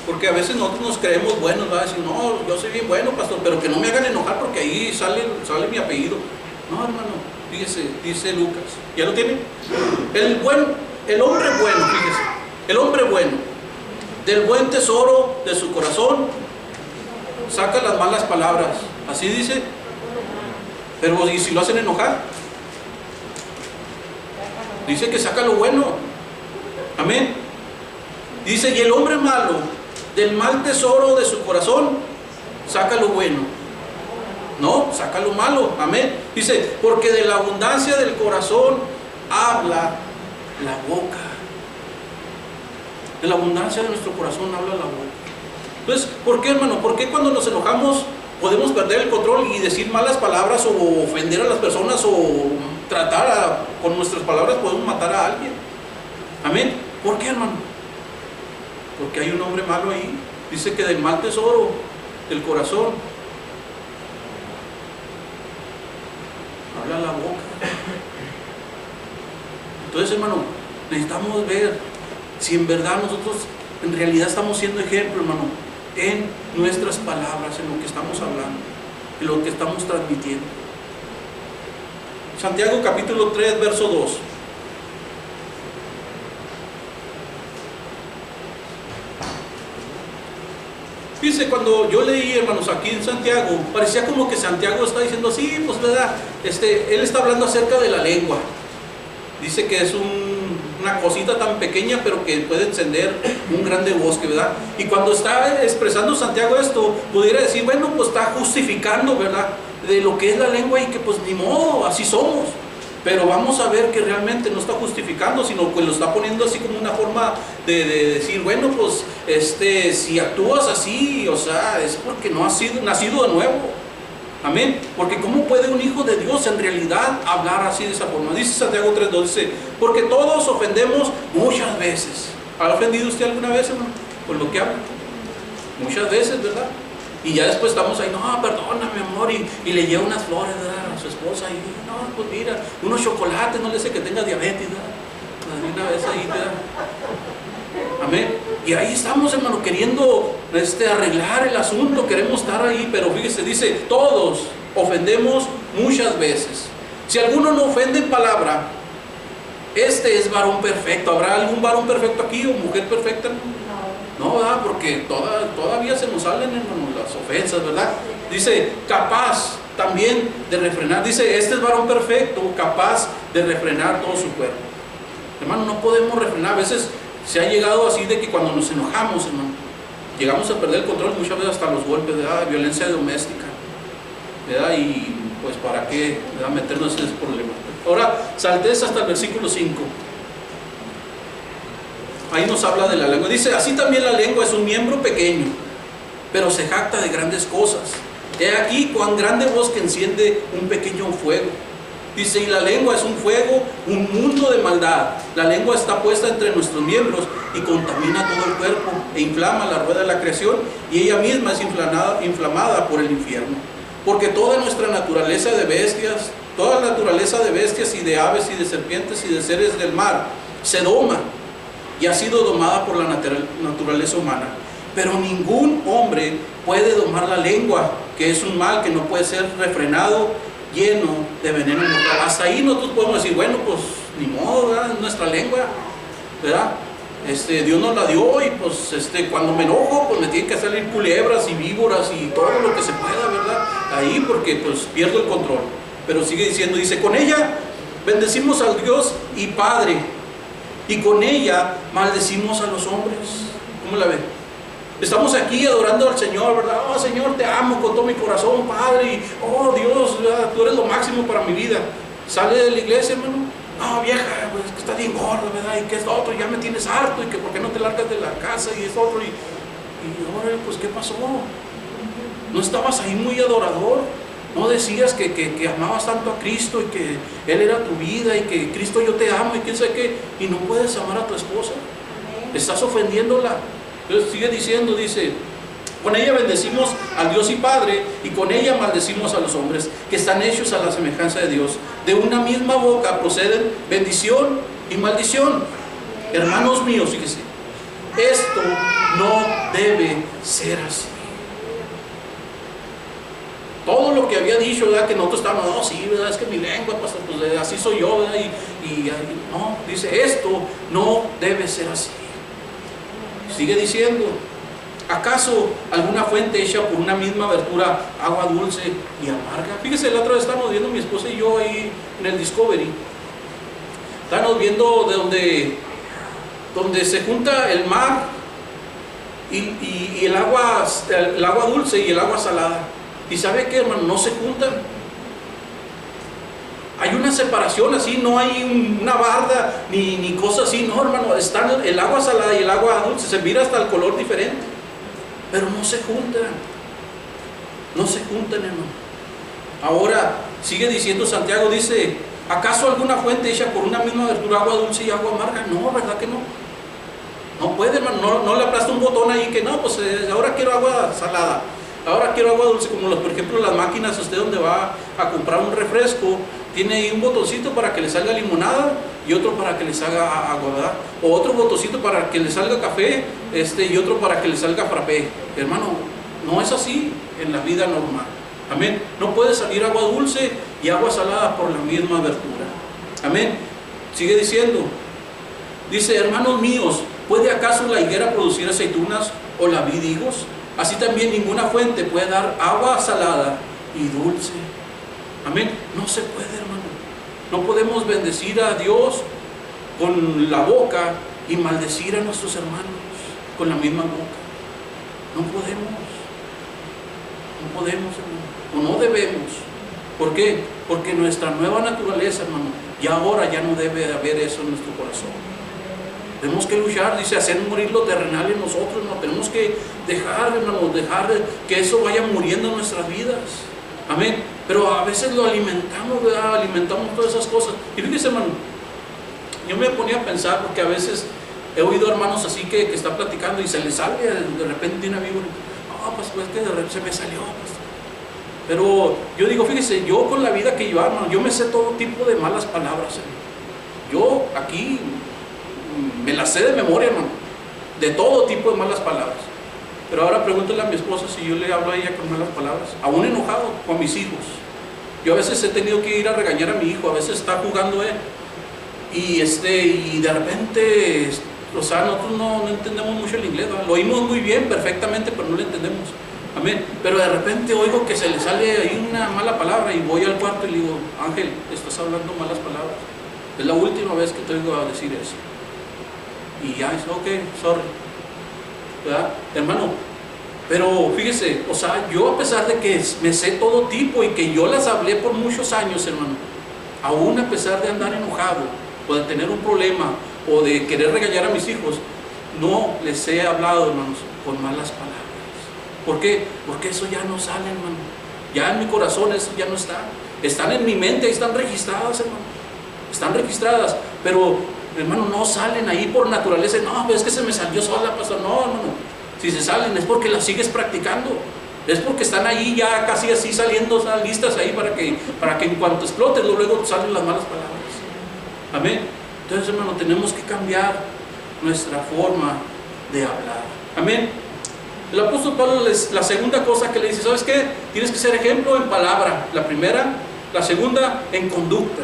Porque a veces nosotros nos creemos buenos, va a decir, no, yo soy bien bueno, pastor, pero que no me hagan enojar porque ahí sale mi apellido. No, hermano, fíjese, dice Lucas, ¿ya lo tienen? El hombre bueno, fíjese, el hombre bueno, del buen tesoro de su corazón, saca las malas palabras, así dice, pero ¿y si lo hacen enojar? Dice que saca lo bueno, amén. Dice, y el hombre malo, del mal tesoro de su corazón, saca lo bueno. No, saca lo malo, amén. Dice, porque de la abundancia del corazón habla la boca. De la abundancia de nuestro corazón habla la boca. Entonces, ¿por qué, hermano? ¿Por qué cuando nos enojamos podemos perder el control y decir malas palabras o ofender a las personas o con nuestras palabras podemos matar a alguien? Amén. ¿Por qué, hermano? Porque hay un hombre malo ahí. Dice que del mal tesoro del corazón habla la boca. Entonces, hermano, necesitamos ver si en verdad nosotros en realidad estamos siendo ejemplo, hermano, en nuestras palabras, en lo que estamos hablando, en lo que estamos transmitiendo. Santiago capítulo 3, verso 2. Dice, cuando yo leí, hermanos, aquí en Santiago, parecía como que Santiago está diciendo, sí, pues verdad, él está hablando acerca de la lengua. Dice que es una cosita tan pequeña, pero que puede encender un grande bosque, ¿verdad? Y cuando está expresando Santiago esto, pudiera decir, bueno, pues está justificando, ¿verdad?, de lo que es la lengua y que pues ni modo, así somos. Pero vamos a ver que realmente no está justificando, sino que lo está poniendo así como una forma de decir, bueno, pues si actúas así, o sea, es porque no has nacido de nuevo. Amén. Porque ¿cómo puede un hijo de Dios en realidad hablar así de esa forma? Dice Santiago 3:2, dice, porque todos ofendemos muchas veces. ¿Ha ofendido usted alguna vez, hermano, con lo que habla? Muchas veces, ¿verdad? Y ya después estamos ahí, no, perdóname, amor, y le lleva unas flores, ¿verdad?, a su esposa, y no, pues mira, unos chocolates, no le dice que tenga diabetes, ¿verdad? Una vez ahí, ¿verdad? Amén. Y ahí estamos, hermano, queriendo arreglar el asunto, queremos estar ahí, pero fíjese, dice, todos ofendemos muchas veces. Si alguno no ofende en palabra, este es varón perfecto. ¿Habrá algún varón perfecto aquí o mujer perfecta? No, ¿verdad? Porque todavía se nos salen, hermano, las ofensas, ¿verdad? Dice, capaz también de refrenar. Dice, este es varón perfecto, capaz de refrenar todo su cuerpo. Hermano, no podemos refrenar. A veces se ha llegado así de que cuando nos enojamos, hermano, llegamos a perder el control, muchas veces hasta los golpes, ¿verdad? Violencia doméstica, ¿verdad? Y pues para qué, ¿verdad?, meternos en ese problema. Ahora, saltes hasta el versículo 5. Ahí nos habla de la lengua. Dice, así también la lengua es un miembro pequeño, pero se jacta de grandes cosas. He aquí cuán grande bosque enciende un pequeño fuego. Dice, y la lengua es un fuego, un mundo de maldad. La lengua está puesta entre nuestros miembros y contamina todo el cuerpo e inflama la rueda de la creación, y ella misma es inflamada por el infierno. Porque toda nuestra naturaleza de bestias, toda la naturaleza de bestias y de aves y de serpientes y de seres del mar se doma y ha sido domada por la naturaleza humana. Pero ningún hombre puede domar la lengua, que es un mal que no puede ser refrenado, lleno de veneno mortal. Hasta ahí nosotros podemos decir, bueno, pues ni modo, ¿verdad? Nuestra lengua, ¿verdad? Dios nos la dio y pues cuando me enojo pues me tienen que salir culebras y víboras y todo lo que se pueda, ¿verdad? Ahí porque pues pierdo el control. Pero sigue diciendo, dice, con ella bendecimos al Dios y Padre, y con ella maldecimos a los hombres. ¿Cómo la ve? Estamos aquí adorando al Señor, ¿verdad? Oh Señor, te amo con todo mi corazón, Padre, y oh Dios, ¿verdad? Tú eres lo máximo para mi vida. Sale de la iglesia, hermano. No, vieja, pues que está bien gorda, ¿verdad? Y que es otro, ya me tienes harto, y que por qué no te largas de la casa, y es otro, y ahora, pues, ¿qué pasó? ¿No estabas ahí muy adorador? ¿No decías que amabas tanto a Cristo, y que Él era tu vida, y que Cristo yo te amo, y quién sabe qué, y no puedes amar a tu esposa? Estás ofendiéndola. Entonces sigue diciendo, dice, con ella bendecimos al Dios y Padre, y con ella maldecimos a los hombres, que están hechos a la semejanza de Dios. De una misma boca proceden bendición y maldición. Hermanos míos, fíjese, esto no debe ser así. Todo lo que había dicho, ¿verdad? Que nosotros estábamos, no, sí, ¿verdad? Es que mi lengua, pues así soy yo, ¿verdad? No, dice, esto no debe ser así. Sigue diciendo, ¿acaso alguna fuente hecha por una misma abertura, agua dulce y amarga? Fíjese, la otra vez estábamos viendo mi esposa y yo ahí en el Discovery. Estábamos viendo de donde se junta el mar y el agua dulce y el agua salada. ¿Y sabe qué, hermano? No se juntan. Hay una separación así, no hay una barda ni cosas así, no, hermano. Están el agua salada y el agua dulce, se mira hasta el color diferente, pero no se juntan. No se juntan, hermano. Ahora, sigue diciendo Santiago, dice, ¿acaso alguna fuente hecha por una misma abertura, agua dulce y agua amarga? No, ¿verdad que no? No puede, hermano, no le aplasta un botón ahí que no, pues ahora quiero agua salada, ahora quiero agua dulce, como por ejemplo las máquinas, usted donde va a comprar un refresco, tiene ahí un botoncito para que le salga limonada y otro para que le salga agua, ¿verdad? O otro botoncito para que le salga café, y otro para que le salga frappé. Hermano, no es así en la vida normal. Amén. No puede salir agua dulce y agua salada por la misma abertura. Amén. Sigue diciendo, dice, hermanos míos, ¿puede acaso la higuera producir aceitunas o la vid higos? Así también ninguna fuente puede dar agua salada y dulce. Amén. No se puede, hermano. No podemos bendecir a Dios con la boca y maldecir a nuestros hermanos con la misma boca. No podemos. No podemos, hermano. O no debemos. ¿Por qué? Porque nuestra nueva naturaleza, hermano, ya ahora ya no debe haber eso en nuestro corazón. Tenemos que luchar, dice, hacer morir lo terrenal en nosotros, no tenemos que dejar, hermano, dejar que eso vaya muriendo en nuestras vidas. Amén. Pero a veces lo alimentamos, ¿verdad? Alimentamos todas esas cosas. Y fíjese, hermano, yo me ponía a pensar, porque a veces he oído hermanos así que están platicando y se les sale de repente una víbora. No, pues que de repente se me salió. Pues. Pero yo digo, fíjese, yo con la vida que llevo, hermano, yo me sé todo tipo de malas palabras, hermano. Yo aquí me las sé de memoria, hermano, de todo tipo de malas palabras. Pero ahora pregúntale a mi esposa si yo le hablo a ella con malas palabras, aún enojado, con mis hijos. Yo a veces he tenido que ir a regañar a mi hijo, a veces está jugando él, y de repente, o sea, nosotros no entendemos mucho el inglés, ¿verdad? Lo oímos muy bien, perfectamente, pero no lo entendemos. Amén. Pero de repente oigo que se le sale ahí una mala palabra y voy al cuarto y le digo, Ángel, estás hablando malas palabras. Es la última vez que te oigo a decir eso. Y ya dice, ok, sorry. ¿Verdad? Hermano, pero fíjese, o sea, yo a pesar de que me sé todo tipo y que yo las hablé por muchos años, hermano, aún a pesar de andar enojado o de tener un problema o de querer regañar a mis hijos, no les he hablado, hermanos, con malas palabras. ¿Por qué? Porque eso ya no sale, hermano. Ya en mi corazón eso ya no está. Están en mi mente, ahí están registradas, hermano. Están registradas, pero, hermano, no salen ahí por naturaleza. No, es que se me salió sola, pastor. No, hermano. Si se salen es porque las sigues practicando. es porque están ahí ya casi así saliendo, están listas ahí para que en cuanto exploten, luego salen las malas palabras. Amén. Entonces, hermano, tenemos que cambiar nuestra forma de hablar. Amén. El apóstol Pablo, la segunda cosa que le dice, ¿sabes qué? Tienes que ser ejemplo en palabra. La primera, la segunda, en conducta.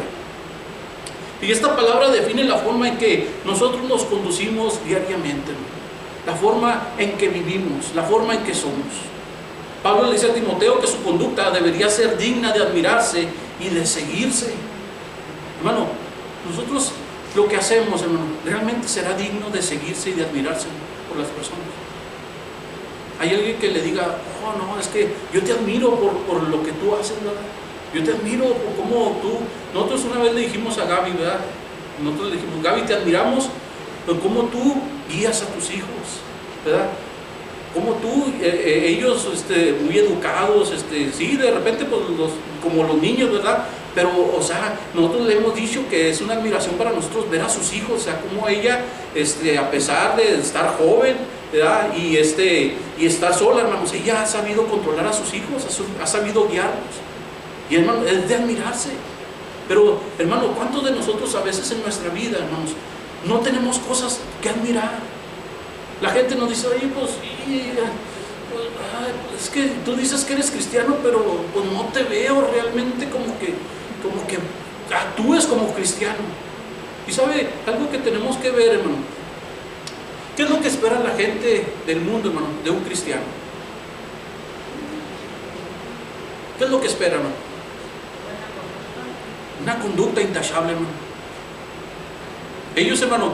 Y esta palabra define la forma en que nosotros nos conducimos diariamente, la forma en que vivimos, la forma en que somos. Pablo le dice a Timoteo que su conducta debería ser digna de admirarse y de seguirse. Hermano, nosotros lo que hacemos, hermano, realmente será digno de seguirse y de admirarse por las personas. Hay alguien que le diga, oh no, es que yo te admiro por lo que tú haces, ¿verdad? Yo te admiro por cómo tú... Nosotros una vez le dijimos a Gaby, ¿verdad? Nosotros le dijimos, Gaby, te admiramos por cómo tú guías a tus hijos, ¿verdad? Como tú, ellos muy educados, sí, de repente pues, como los niños, ¿verdad? Pero, o sea, nosotros le hemos dicho que es una admiración para nosotros ver a sus hijos, o sea, como ella, a pesar de estar joven, ¿verdad? Y estar sola, hermanos, ella ha sabido controlar a sus hijos, ha sabido guiarlos. Y hermano, es de admirarse. Pero, hermano, ¿cuántos de nosotros a veces en nuestra vida, hermanos, no tenemos cosas que admirar? La gente nos dice, oye, pues, es que tú dices que eres cristiano, pero pues no te veo realmente como que actúes como cristiano. Y sabe, algo que tenemos que ver, hermano, ¿qué es lo que espera la gente del mundo, hermano, de un cristiano? ¿Qué es lo que espera, hermano? Una conducta intachable, hermano. Ellos, hermano,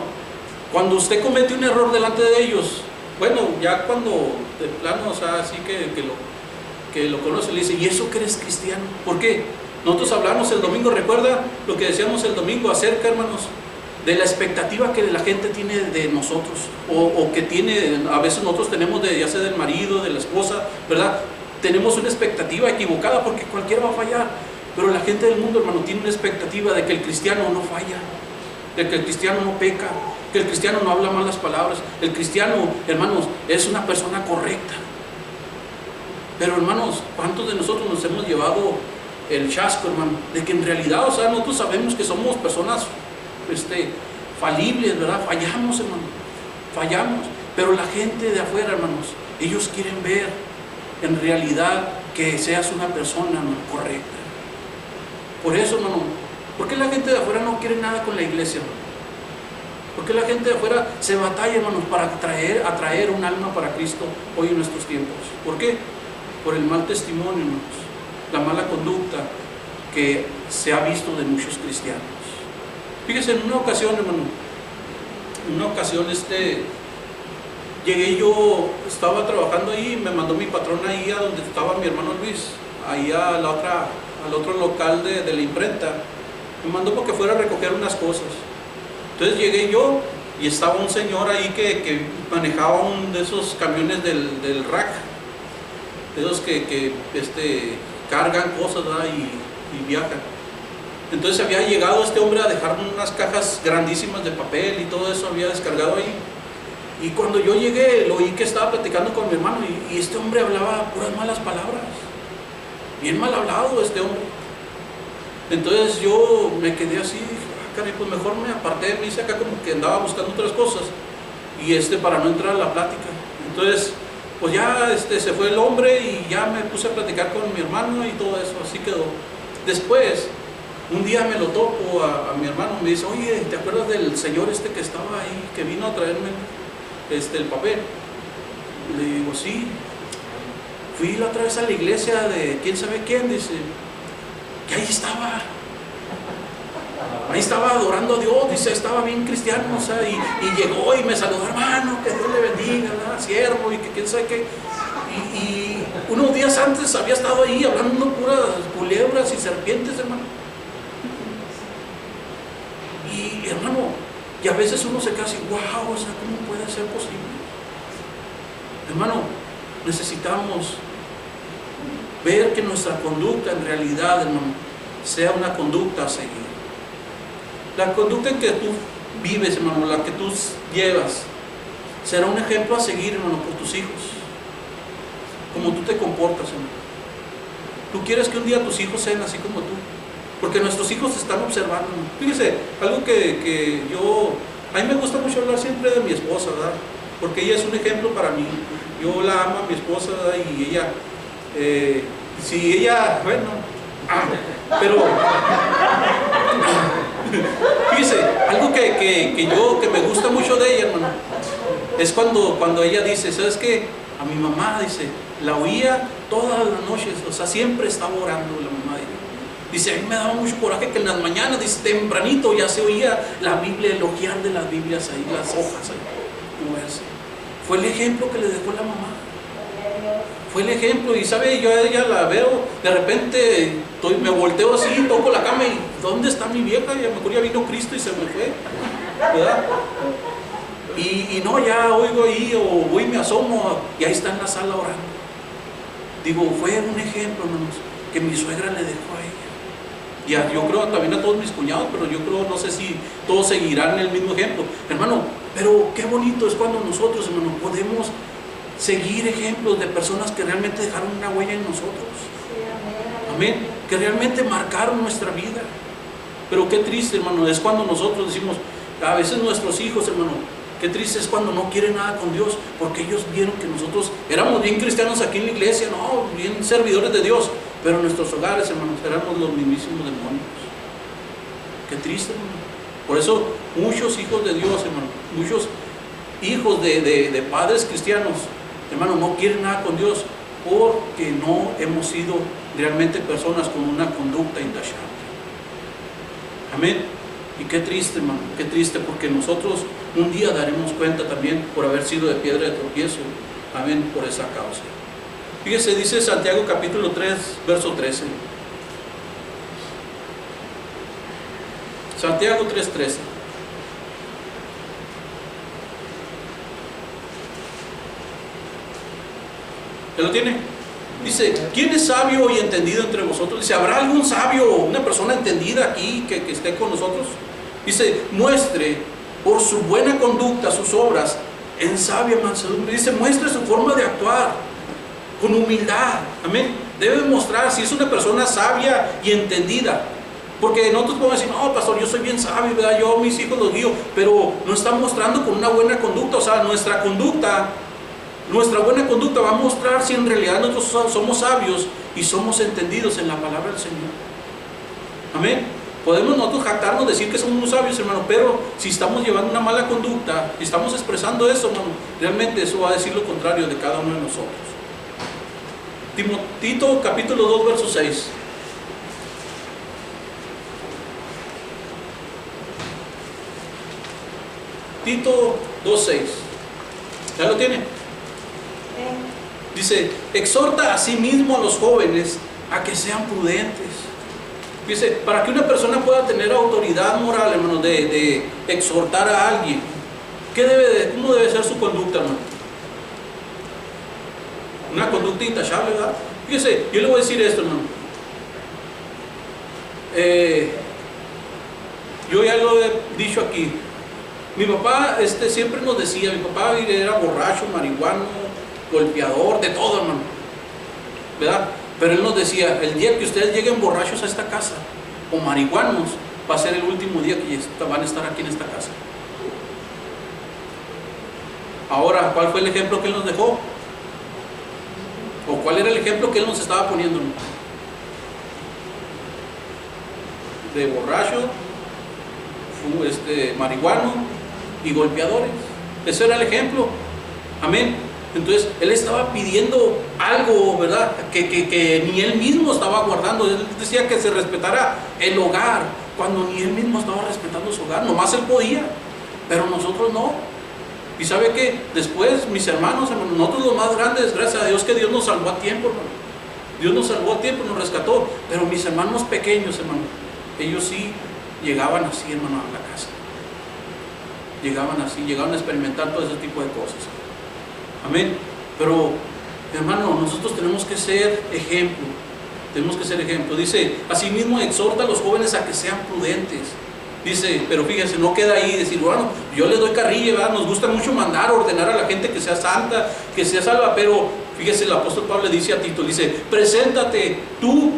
cuando usted comete un error delante de ellos, bueno, ya cuando de plano, o sea, así que lo conoce, le dice, ¿y eso que eres cristiano? ¿Por qué? Nosotros hablamos el domingo, recuerda lo que decíamos el domingo acerca, hermanos, de la expectativa que la gente tiene de nosotros, o que tiene, a veces nosotros tenemos ya sea del marido, de la esposa, ¿verdad? Tenemos una expectativa equivocada porque cualquiera va a fallar, pero la gente del mundo, hermano, tiene una expectativa de que el cristiano no falla, de que el cristiano no peca, que el cristiano no habla malas palabras, el cristiano, hermanos, es una persona correcta. Pero, hermanos, ¿cuántos de nosotros nos hemos llevado el chasco, hermano? De que en realidad, o sea, nosotros sabemos que somos personas falibles, ¿verdad? Fallamos, hermano, fallamos. Pero la gente de afuera, hermanos, ellos quieren ver en realidad que seas una persona, hermano, correcta. Por eso, hermano, ¿por qué la gente de afuera no quiere nada con la iglesia, hermano? ¿Por qué la gente de afuera se batalla, hermanos, para atraer un alma para Cristo hoy en nuestros tiempos? ¿Por qué? Por el mal testimonio, hermanos, la mala conducta que se ha visto de muchos cristianos. Fíjese, en una ocasión, hermano, llegué yo, estaba trabajando ahí, me mandó mi patrón ahí a donde estaba mi hermano Luis, ahí al otro local de la imprenta. Me mandó porque fuera a recoger unas cosas. Entonces llegué yo y estaba un señor ahí que manejaba uno de esos camiones del rack, de esos que cargan cosas, ¿verdad? y viajan. Entonces había llegado este hombre a dejar unas cajas grandísimas de papel y todo eso había descargado ahí. Y cuando yo llegué, lo oí que estaba platicando con mi hermano y este hombre hablaba puras malas palabras. Bien mal hablado este hombre. Entonces yo me quedé así, dije, caray, pues mejor me aparté, me hice acá como que andaba buscando otras cosas. Y para no entrar a la plática. Entonces, pues ya se fue el hombre y ya me puse a platicar con mi hermano y todo eso, así quedó. Después, un día me lo topo a mi hermano, me dice, oye, ¿te acuerdas del señor que estaba ahí, que vino a traerme el papel? Le digo, sí. Fui la otra vez a la iglesia de quién sabe quién, dice, que ahí estaba adorando a Dios, dice, estaba bien cristiano, o sea, y llegó y me saludó, hermano, que Dios le bendiga, ¿verdad? Siervo, y que quién sabe qué. Y unos días antes había estado ahí hablando puras culebras y serpientes, hermano. Y hermano, y a veces uno se queda así, wow, o sea, ¿cómo puede ser posible? Hermano, necesitamos ver que nuestra conducta en realidad, hermano, sea una conducta a seguir. La conducta en que tú vives, hermano, la que tú llevas, será un ejemplo a seguir, hermano, por tus hijos. como tú te comportas, hermano. Tú quieres que un día tus hijos sean así como tú, porque nuestros hijos te están observando, hermano. Fíjese, algo que a mí me gusta mucho hablar siempre de mi esposa, ¿verdad? Porque ella es un ejemplo para mí. Yo la amo a mi esposa, ¿verdad? Y ella, si ella, bueno, pero fíjese, algo que me gusta mucho de ella, hermano, es cuando ella dice, ¿sabes qué? A mi mamá, dice, la oía todas las noches, o sea, siempre estaba orando la mamá de ella. Dice, a mí me daba mucho coraje que en las mañanas, dice, tempranito ya se oía la Biblia, el hojear de las Biblias ahí, las hojas ahí, moverse. Fue el ejemplo que le dejó la mamá. Fue el ejemplo, y sabe, yo a ella la veo, de repente me volteo así, toco la cama y ¿dónde está mi vieja? Y a lo mejor ya vino Cristo y se me fue, ¿verdad? Y no, ya oigo ahí, o voy y me asomo, y ahí está en la sala orando. Digo, fue un ejemplo, hermanos, que mi suegra le dejó a ella. Y yo creo también a todos mis cuñados, pero yo creo, no sé si todos seguirán el mismo ejemplo. Hermano, pero qué bonito es cuando nosotros, hermano, podemos seguir ejemplos de personas que realmente dejaron una huella en nosotros. Amén. Que realmente marcaron nuestra vida. Pero qué triste, hermano, es cuando nosotros decimos, a veces nuestros hijos, hermano, qué triste es cuando no quieren nada con Dios, porque ellos vieron que nosotros éramos bien cristianos aquí en la iglesia, no, bien servidores de Dios, pero en nuestros hogares, hermanos, éramos los mismísimos demonios. Qué triste, hermano. Por eso muchos hijos de Dios, hermano, muchos hijos de padres cristianos, hermano, no quieren nada con Dios porque no hemos sido realmente personas con una conducta intachable. Amén. Y qué triste, hermano, qué triste, porque nosotros un día daremos cuenta también por haber sido de piedra de tropiezo. Amén, por esa causa. Fíjese, dice Santiago capítulo 3, verso 13. Santiago 3:13. ¿Ya lo tiene? Dice, ¿quién es sabio y entendido entre vosotros? Dice, ¿habrá algún sabio, una persona entendida aquí que esté con nosotros? Dice, muestre por su buena conducta sus obras en sabia mansedumbre. Dice, muestre su forma de actuar con humildad. Amén. Debe mostrar si es una persona sabia y entendida. Porque nosotros podemos decir, no, pastor, yo soy bien sabio, ¿verdad? Yo a mis hijos los guío, pero no está mostrando con una buena conducta. O sea, nuestra buena conducta va a mostrar si en realidad nosotros somos sabios y somos entendidos en la palabra del Señor. Amén. Podemos nosotros jactarnos, decir que somos sabios, hermano, pero si estamos llevando una mala conducta, si estamos expresando eso, hermano, realmente eso va a decir lo contrario de cada uno de nosotros. Tito capítulo 2, verso 6. Tito 2:6. ¿Ya lo tiene? Dice, exhorta a sí mismo a los jóvenes a que sean prudentes. Dice, para que una persona pueda tener autoridad moral, hermano, de exhortar a alguien, ¿cómo debe ser su conducta, hermano? Una conducta intachable, ¿verdad? Fíjese, yo le voy a decir esto, hermano. Yo ya lo he dicho aquí. Mi papá siempre nos decía, mi papá era borracho, marihuano, golpeador, de todo, hermano, ¿verdad? Pero él nos decía, el día que ustedes lleguen borrachos a esta casa, o marihuanos, va a ser el último día que van a estar aquí en esta casa. Ahora, ¿cuál fue el ejemplo que él nos dejó? ¿O cuál era el ejemplo que él nos estaba poniendo? De borracho, marihuano y golpeadores. Ese era el ejemplo. Amén. Entonces, él estaba pidiendo algo, ¿verdad? Que ni él mismo estaba guardando. Él decía que se respetara el hogar, cuando ni él mismo estaba respetando su hogar. Nomás él podía, pero nosotros no. Y ¿sabe qué? Después, mis hermanos, nosotros los más grandes, gracias a Dios que Dios nos salvó a tiempo, hermano. Dios nos salvó a tiempo, nos rescató. Pero mis hermanos pequeños, hermano, ellos sí llegaban así, hermano, a la casa. Llegaban así, llegaban a experimentar todo ese tipo de cosas. Amén. Pero, hermano, nosotros tenemos que ser ejemplo. Tenemos que ser ejemplo. Dice, asimismo exhorta a los jóvenes a que sean prudentes. Dice, pero fíjense, no queda ahí decir, bueno, yo les doy carrilla, ¿verdad? Nos gusta mucho mandar, ordenar a la gente que sea santa, que sea salva, pero Fíjese, el apóstol Pablo le dice a Tito, dice, preséntate tú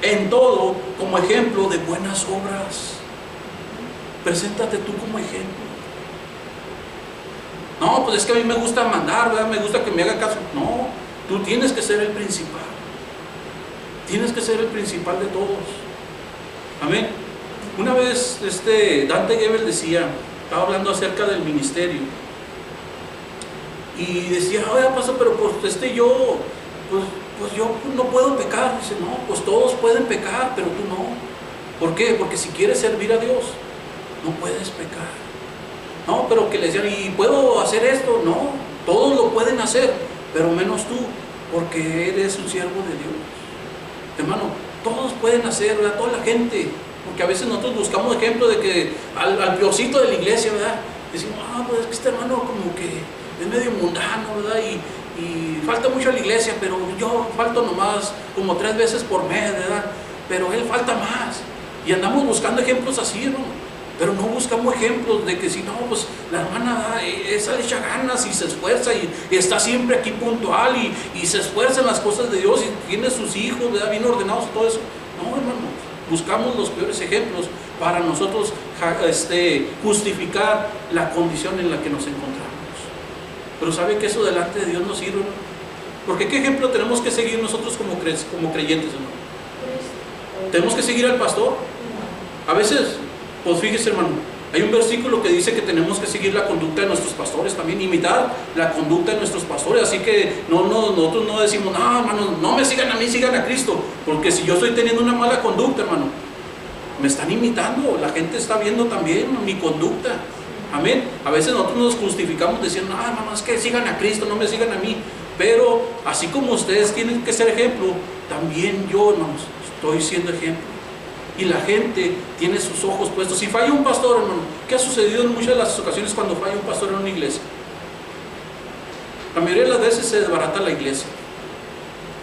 en todo como ejemplo de buenas obras. Preséntate tú como ejemplo. No, pues es que a mí me gusta mandar, ¿verdad? Me gusta que me haga caso. No, tú tienes que ser el principal. Tienes que ser el principal de todos. Amén. Una vez Dante Gebel decía, estaba hablando acerca del ministerio, y decía, oye, pastor, pero pues yo no puedo pecar. Dice, no, pues todos pueden pecar, pero tú no. ¿Por qué? Porque si quieres servir a Dios, no puedes pecar. No, pero que les digan, ¿y puedo hacer esto? No, todos lo pueden hacer, pero menos tú, porque eres un siervo de Dios. Hermano, todos pueden hacer, ¿verdad? Toda la gente, porque a veces nosotros buscamos ejemplo de que al peorcito de la iglesia, ¿verdad? Decimos, pues es que este hermano como que es medio mundano, ¿verdad? Y falta mucho a la iglesia, pero yo falto nomás como 3 veces por mes, ¿verdad? Pero él falta más. Y andamos buscando ejemplos así, hermano. Pero no buscamos ejemplos de que si no, pues la hermana esa le echa ganas y se esfuerza y está siempre aquí puntual y se esfuerza en las cosas de Dios y tiene sus hijos, ¿verdad? Bien ordenados y todo eso. No, hermano, buscamos los peores ejemplos para nosotros justificar la condición en la que nos encontramos. Pero ¿sabe que eso delante de Dios no sirve, hermano? Porque ¿qué ejemplo tenemos que seguir nosotros como creyentes, hermano? ¿Tenemos que seguir al pastor? A veces, pues fíjese, hermano, hay un versículo que dice que tenemos que seguir la conducta de nuestros pastores también, imitar la conducta de nuestros pastores. Así que nosotros no decimos, no, hermano, no me sigan a mí, sigan a Cristo. Porque si yo estoy teniendo una mala conducta, hermano, me están imitando, la gente está viendo también mi conducta. Amén. A veces nosotros nos justificamos diciendo, no, hermano, es que sigan a Cristo, no me sigan a mí. Pero así como ustedes tienen que ser ejemplo, también yo, hermanos, estoy siendo ejemplo. Y la gente tiene sus ojos puestos. Si falla un pastor, hermano, ¿qué ha sucedido en muchas de las ocasiones cuando falla un pastor en una iglesia? La mayoría de las veces se desbarata la iglesia,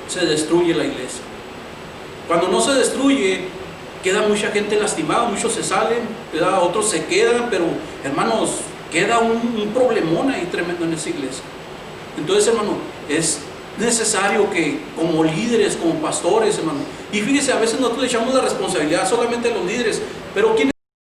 se destruye la iglesia. Cuando no se destruye, queda mucha gente lastimada, muchos se salen, otros se quedan, pero hermanos, queda un problemón ahí tremendo en esa iglesia. Entonces, hermano, es necesario que como líderes, como pastores, hermano, y fíjese, a veces nosotros le echamos la responsabilidad solamente a los líderes, pero ¿quién